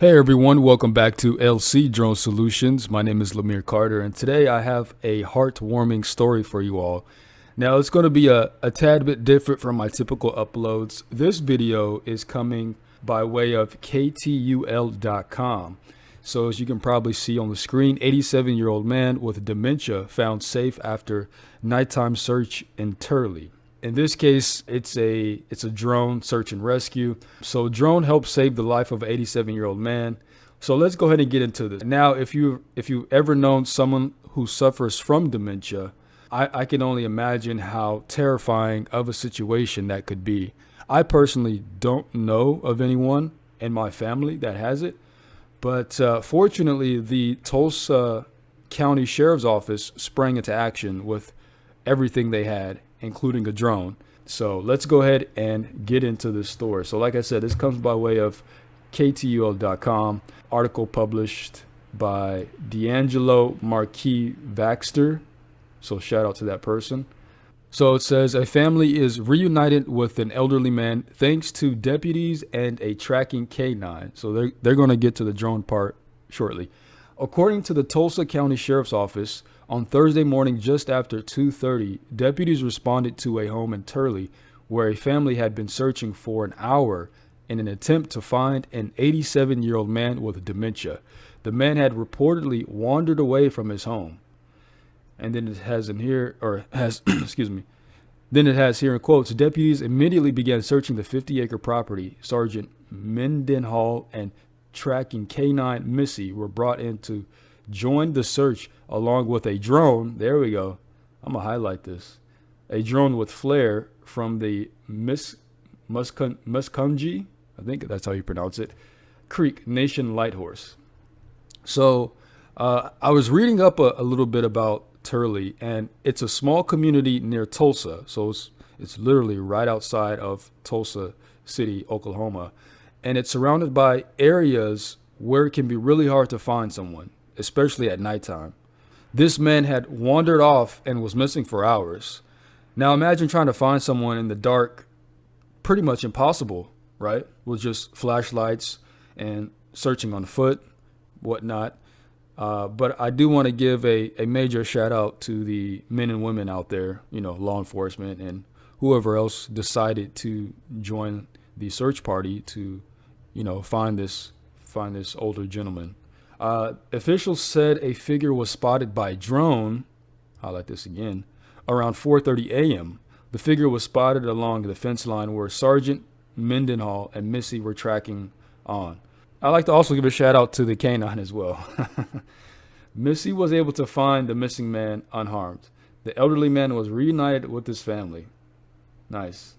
Hey everyone, welcome back to LC Drone Solutions. My name is Lamir Carter, and today I have a heartwarming story for you all. Now it's going to be a tad bit different from my typical uploads. This video is coming by way of KTUL.com. So as you can probably see on the screen, 87-year-old man with dementia found safe after nighttime search in Turley. In this case, it's a drone search and rescue. So drone helped save the life of an 87-year-old man. So let's go ahead and get into this. Now, if you've ever known someone who suffers from dementia, I can only imagine how terrifying of a situation that could be. I personally don't know of anyone in my family that has it, but fortunately, the Tulsa County Sheriff's Office sprang into action with everything they had, including a drone. So let's go ahead and get into this story. So like I said, this comes by way of KTUL.com, article published by D'Angelo Marquis Baxter. So shout out to that person. So it says a family is reunited with an elderly man thanks to deputies and a tracking canine. So they're going to get to the drone part shortly. According to the Tulsa County Sheriff's Office, on Thursday morning just after 2:30, deputies responded to a home in Turley where a family had been searching for an hour in an attempt to find an 87-year-old man with dementia. The man had reportedly wandered away from his home. And then it has in here, or has, excuse me, then it has here in quotes, deputies immediately began searching the 50-acre property. Sergeant Mendenhall and tracking canine Missy were brought in to join the search along with a drone. There we go. I'm gonna highlight this. A drone with flare from the Muscogee, I think that's how you pronounce it, Creek Nation Light Horse. So I was reading up a little bit about Turley, and it's a small community near Tulsa. So it's literally right outside of Tulsa City, Oklahoma. And it's surrounded by areas where it can be really hard to find someone, especially at nighttime. This man had wandered off and was missing for hours. Now imagine trying to find someone in the dark. Pretty much impossible, right? With just flashlights and searching on foot, whatnot. But I do want to give a major shout out to the men and women out there, law enforcement and whoever else decided to join the search party to, find this older gentleman. Officials said a figure was spotted by drone. Highlight this again. Around 4:30 a.m. The figure was spotted along the fence line where Sergeant Mendenhall and Missy were tracking on. I'd like to also give a shout out to the canine as well. Missy was able to find the missing man unharmed. The elderly man was reunited with his family. Nice.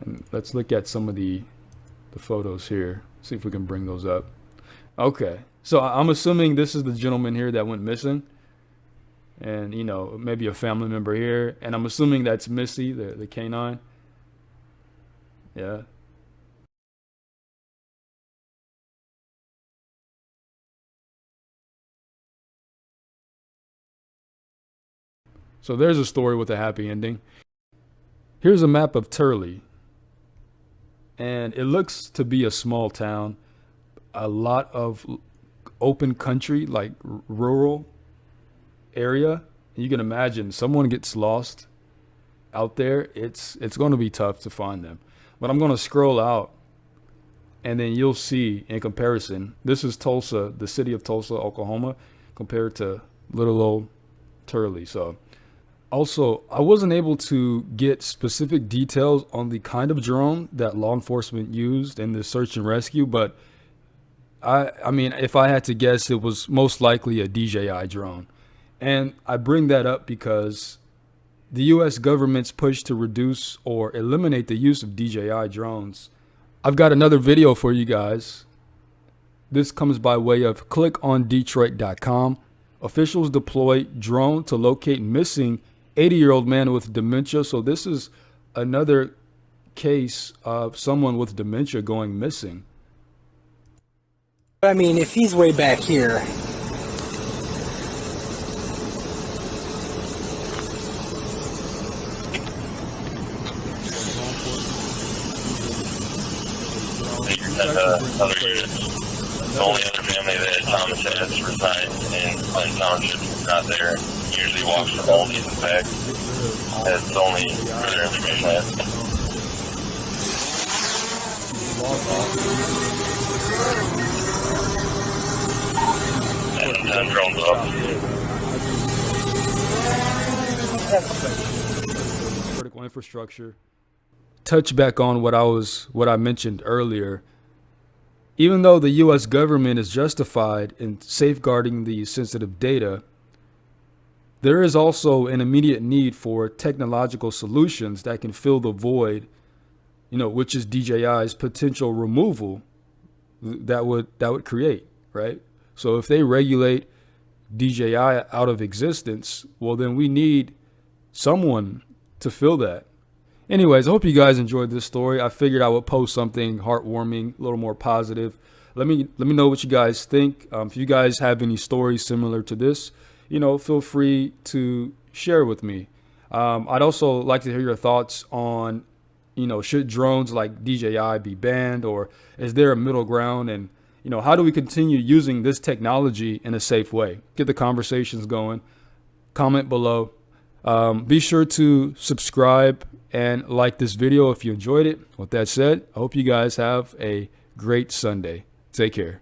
And let's look at some of the photos here. See if we can bring those up. Okay. So I'm assuming this is the gentleman here that went missing. And, maybe a family member here. And I'm assuming that's Missy, the canine. Yeah. So there's a story with a happy ending. Here's a map of Turley. And it looks to be a small town. A lot of open country, like rural area. You can imagine someone gets lost out there. It's going to be tough to find them. But I'm going to scroll out and then you'll see in comparison. This is Tulsa, the city of Tulsa, Oklahoma, compared to little old Turley. So also, I wasn't able to get specific details on the kind of drone that law enforcement used in the search and rescue, but I mean, if I had to guess, it was most likely a DJI drone. And I bring that up because the U.S. government's push to reduce or eliminate the use of DJI drones. I've got another video for you guys. This comes by way of clickondetroit.com. Officials deploy drone to locate missing 80-year-old man with dementia. So this is another case of someone with dementia going missing. I mean, if he's way back here. Another unit. The only other family that Thomas has resides in Clinton Township. He's not there. He usually walks from Oldies, in fact. That's the only further information I have. And drones up. Critical infrastructure. Touch back on what I mentioned earlier. Even though the U.S. government is justified in safeguarding the sensitive data, there is also an immediate need for technological solutions that can fill the void, which is DJI's potential removal that would create, right? So if they regulate DJI out of existence, well, then we need someone to fill that. Anyways, I hope you guys enjoyed this story. I figured I would post something heartwarming, a little more positive. Let me know what you guys think. If you guys have any stories similar to this, feel free to share with me. I'd also like to hear your thoughts on, should drones like DJI be banned, or is there a middle ground? And, how do we continue using this technology in a safe way? Get the conversations going. Comment below. Be sure to subscribe and like this video if you enjoyed it. With that said, I hope you guys have a great Sunday. Take care.